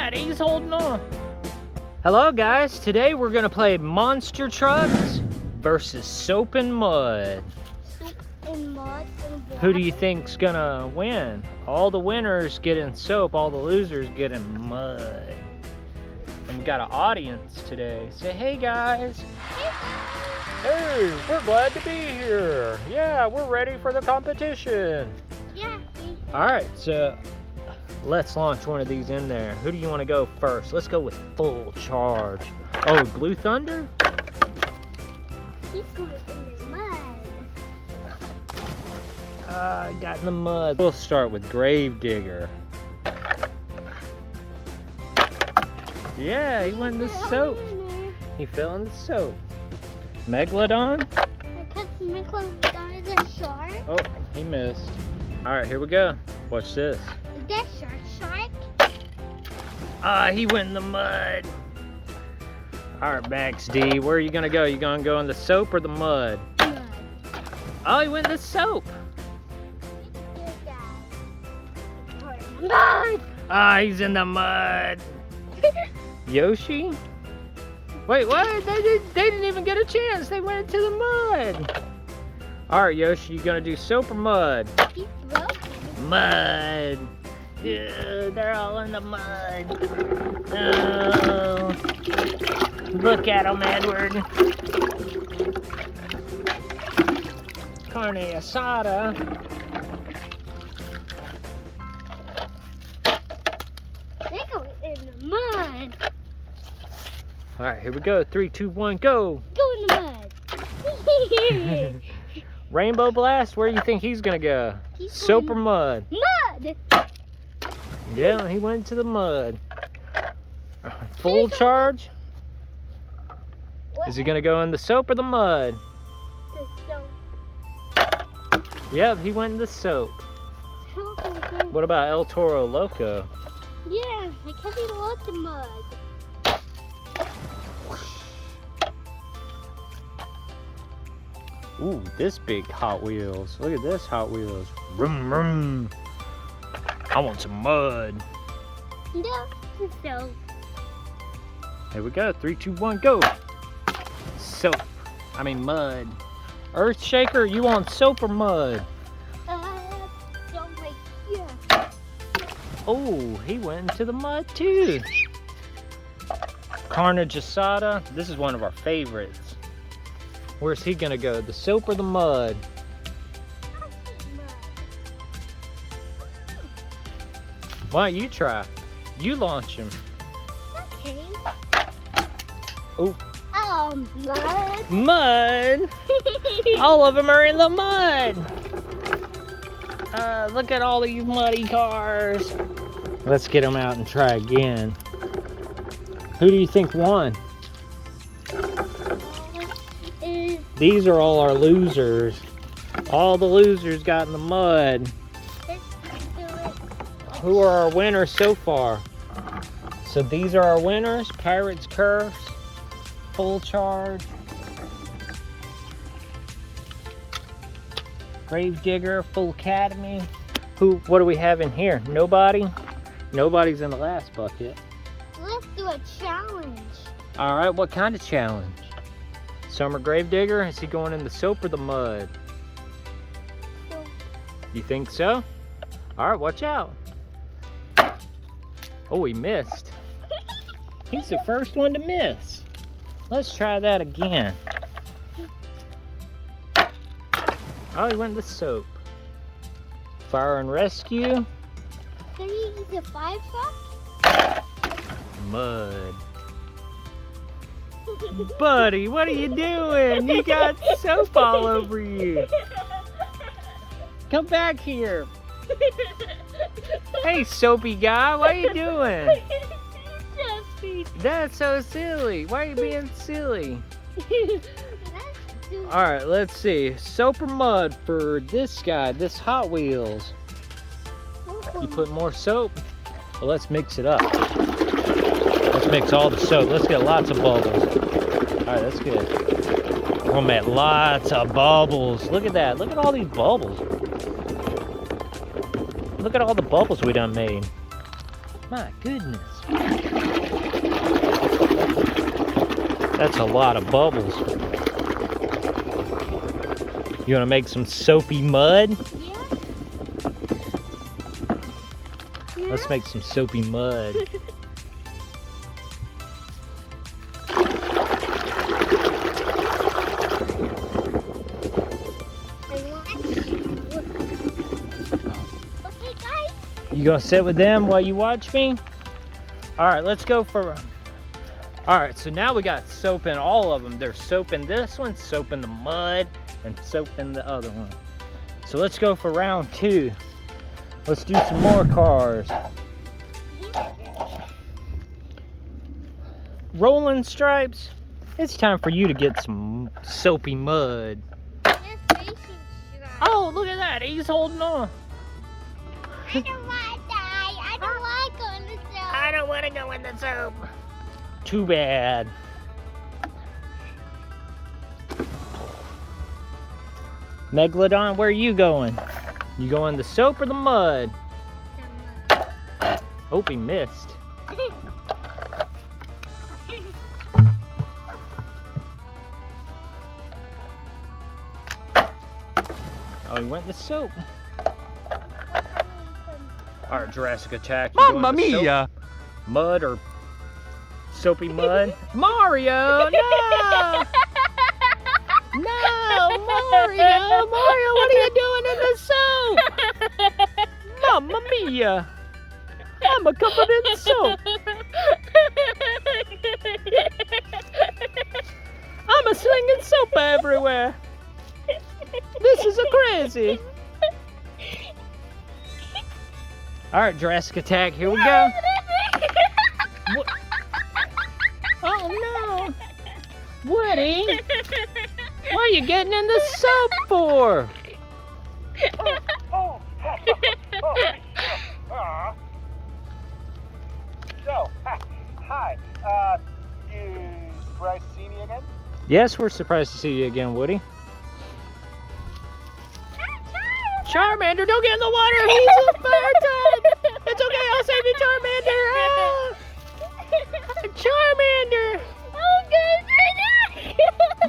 that. He's holding on. Hello guys, today we're gonna play Monster Trucks versus Soap and Mud. Soap and mud and water. Who do you think's gonna win? All the winners get in soap, all the losers get in mud. And we got an audience today. Say hey guys. Hey, we're glad to be here. Yeah, we're ready for the competition. Yeah. Alright, so let's launch one of these in there. Who do you want to go first? Let's go with full charge. Oh, Blue Thunder? He's going in the mud. I got in the mud. We'll start with Gravedigger. Yeah, he went in the soap. He fell in the soap. Megalodon? Because Megalodon is a shark. Oh, he missed. Alright, here we go. Watch this. Is that shark? Ah, he went in the mud. Alright, Max D, where are you gonna go? You gonna go in the soap or the mud? Mud. Oh, he went in the soap. Mud. Ah, he's in the mud. Yoshi? Wait, what? They didn't even get a chance. They went into the mud. Alright, Yoshi, you gonna do soap or mud? He's broken. Mud. Yeah, they're all in the mud. Oh. Look at them, Edward. Carne asada. They go in the mud. Alright, here we go. 3, 2, 1, go. Go in the mud. Rainbow Blast, where do you think he's gonna go? He's Soap going or mud? Mud. Yeah, he went to the mud. Full charge? What? Is he gonna go in the soap or the mud? The soap. Yep, he went in the soap. What about El Toro Loco? Yeah, because he loves the mud. Ooh, this big Hot Wheels. Look at this Hot Wheels. Vroom, vroom. I want some mud. No, the soap. Here we go. 3, 2, 1, go. Soap. I mean mud. Earth Shaker, you want soap or mud? Soap right here. Oh, he went into the mud too. Carnage Asada. This is one of our favorites. Where's he gonna go? The soap or the mud? Why don't you try? You launch him. Okay. Oh. Mud. Mud? All of them are in the mud. Look at all these muddy cars. Let's get them out and try again. Who do you think won? These are all our losers. All the losers got in the mud. Who are our winners so far? So these are our winners. Pirates Curse, Full Charge, Gravedigger, Full Academy. What do we have in here? Nobody? Nobody's in the last bucket. Let's do a challenge. All right, what kind of challenge? Summer Gravedigger, is he going in the soap or the mud? Soap. You think so? All right, watch out. Oh, he missed. He's the first one to miss. Let's try that again. Oh, he went in the soap. Fire and Rescue. Can you use a fire truck? Mud. Buddy, what are you doing? You got soap all over you. Come back here. Hey, soapy guy, what are you doing? That's so silly. Why are you being silly? Alright, let's see. Soap or mud for this guy, this Hot Wheels. You put more soap? Well, let's mix it up. Let's mix all the soap. Let's get lots of bubbles. Alright, that's good. We're gonna make lots of bubbles. Look at that. Look at all these bubbles. Look at all the bubbles we done made. My goodness. That's a lot of bubbles. You want to make some soapy mud? Yeah. Let's make some soapy mud. Okay, guys. You gonna sit with them while you watch me? All right, let's go for. All right, so now we got soap in all of them. There's soap in this one, soap in the mud, and soap in the other one. So let's go for round 2. Let's do some more cars. Rolling Stripes, it's time for you to get some soapy mud. Oh, look at that, he's holding on. I don't want to die. I don't want to go in the soap. I don't want to go in the soap. Too bad. Megalodon, where are you going? You going the soap or the mud? Hope he missed. Oh, he went in the soap. All right, Jurassic Attack. You Mamma going the soap, mia! mud or soapy mud? Mario, no! No, Mario! Mario, what are you doing in the soap? Mamma mia! I'm covered in soap. I'm slinging soap everywhere. This is a crazy. All right, Jurassic Attack, here we go. What? Oh no, Woody! What are you getting in the soap for? So, hi. You surprised to see me again? Yes, we're surprised to see you again, Woody. Charmander, don't get in the water. He's a fire type. It's okay, I'll save you, Charmander. Ah! Charmander. Oh, goodness.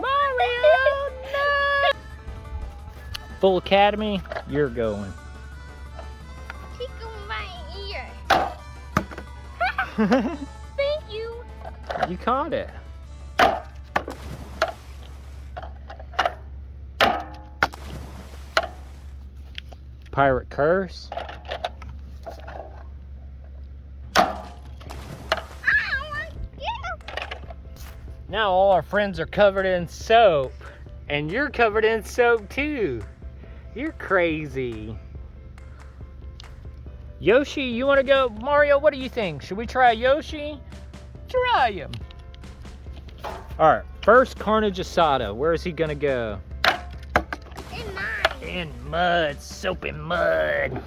Mario, no. Full Academy, you're going. Tickle my ear. Thank you. You caught it. Pirate Curse. Now all our friends are covered in soap. And you're covered in soap too. You're crazy. Yoshi, you want to go? Mario, what do you think? Should we try Yoshi? Try him. All right, first Carnage Asada. Where is he gonna go? In mine. In mud, soap and mud.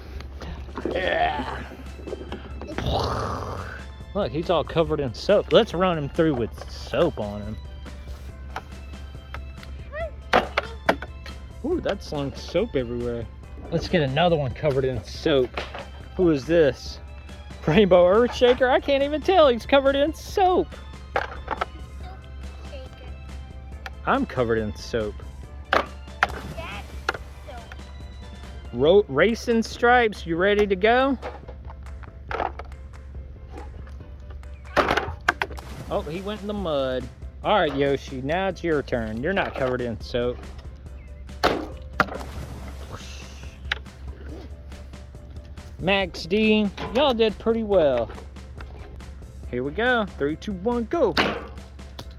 Yeah. Look, he's all covered in soap. Let's run him through with soap on him. Ooh, that slung soap everywhere. Let's get another one covered in soap. Who is this? Rainbow Earthshaker? I can't even tell. He's covered in soap. I'm covered in soap. Racing Stripes, you ready to go? Oh, he went in the mud. All right, Yoshi, now it's your turn. You're not covered in soap. Max D, y'all did pretty well. Here we go. 3, 2, 1, go.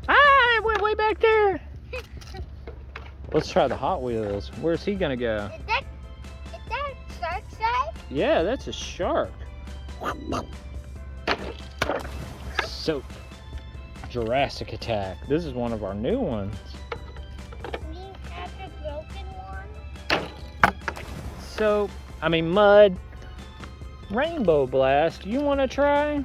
Ah, it went way back there. Let's try the Hot Wheels. Where's he gonna go? Is that shark side? Yeah, that's a shark. Soap. Jurassic Attack. This is one of our new ones. We have the broken one. Mud. Rainbow Blast. You want to try?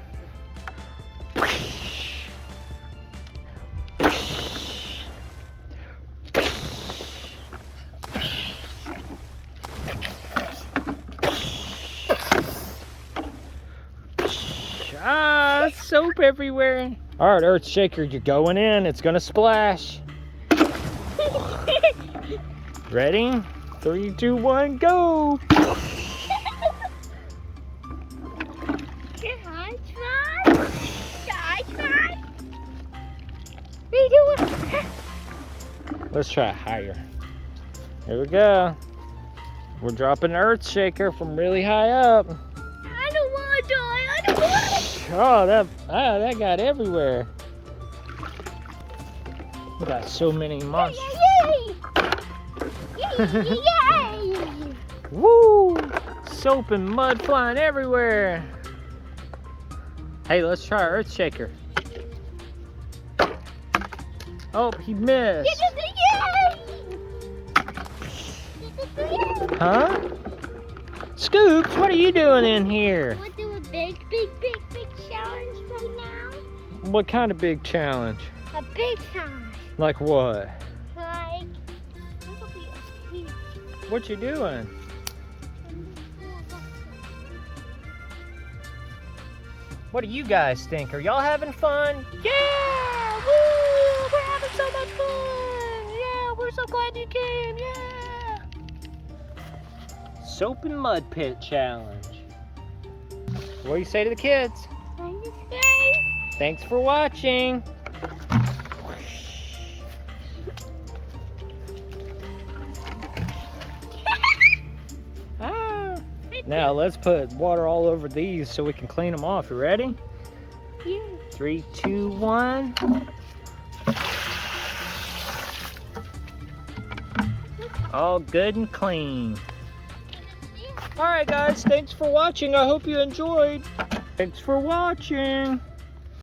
Ah, soap everywhere. All right, Earth Shaker, you're going in. It's gonna splash. Ready? 3, 2, 1, go! Let's try higher. Here we go. We're dropping the Earth Shaker from really high up. I don't want to die. I don't want to. Oh, that got everywhere. We got so many monsters. Yay! Yay! Yay! Woo! Soap and mud flying everywhere. Hey, let's try Earth Shaker. Oh, he missed. Huh? Scoops, what are you doing in here? We'll do a big challenge right now. What kind of big challenge? A big challenge. Like what? Like, What you doing? What do you guys think? Are y'all having fun? Yeah! Woo! We're having so much fun! Yeah, we're so glad you came! Yeah! Soap and mud pit challenge. What do you say to the kids? Thanks for watching. Now let's put water all over these so we can clean them off. You ready? Yeah. 3, 2, 1. All good and clean. All right, guys. Thanks for watching. I hope you enjoyed. Thanks for watching.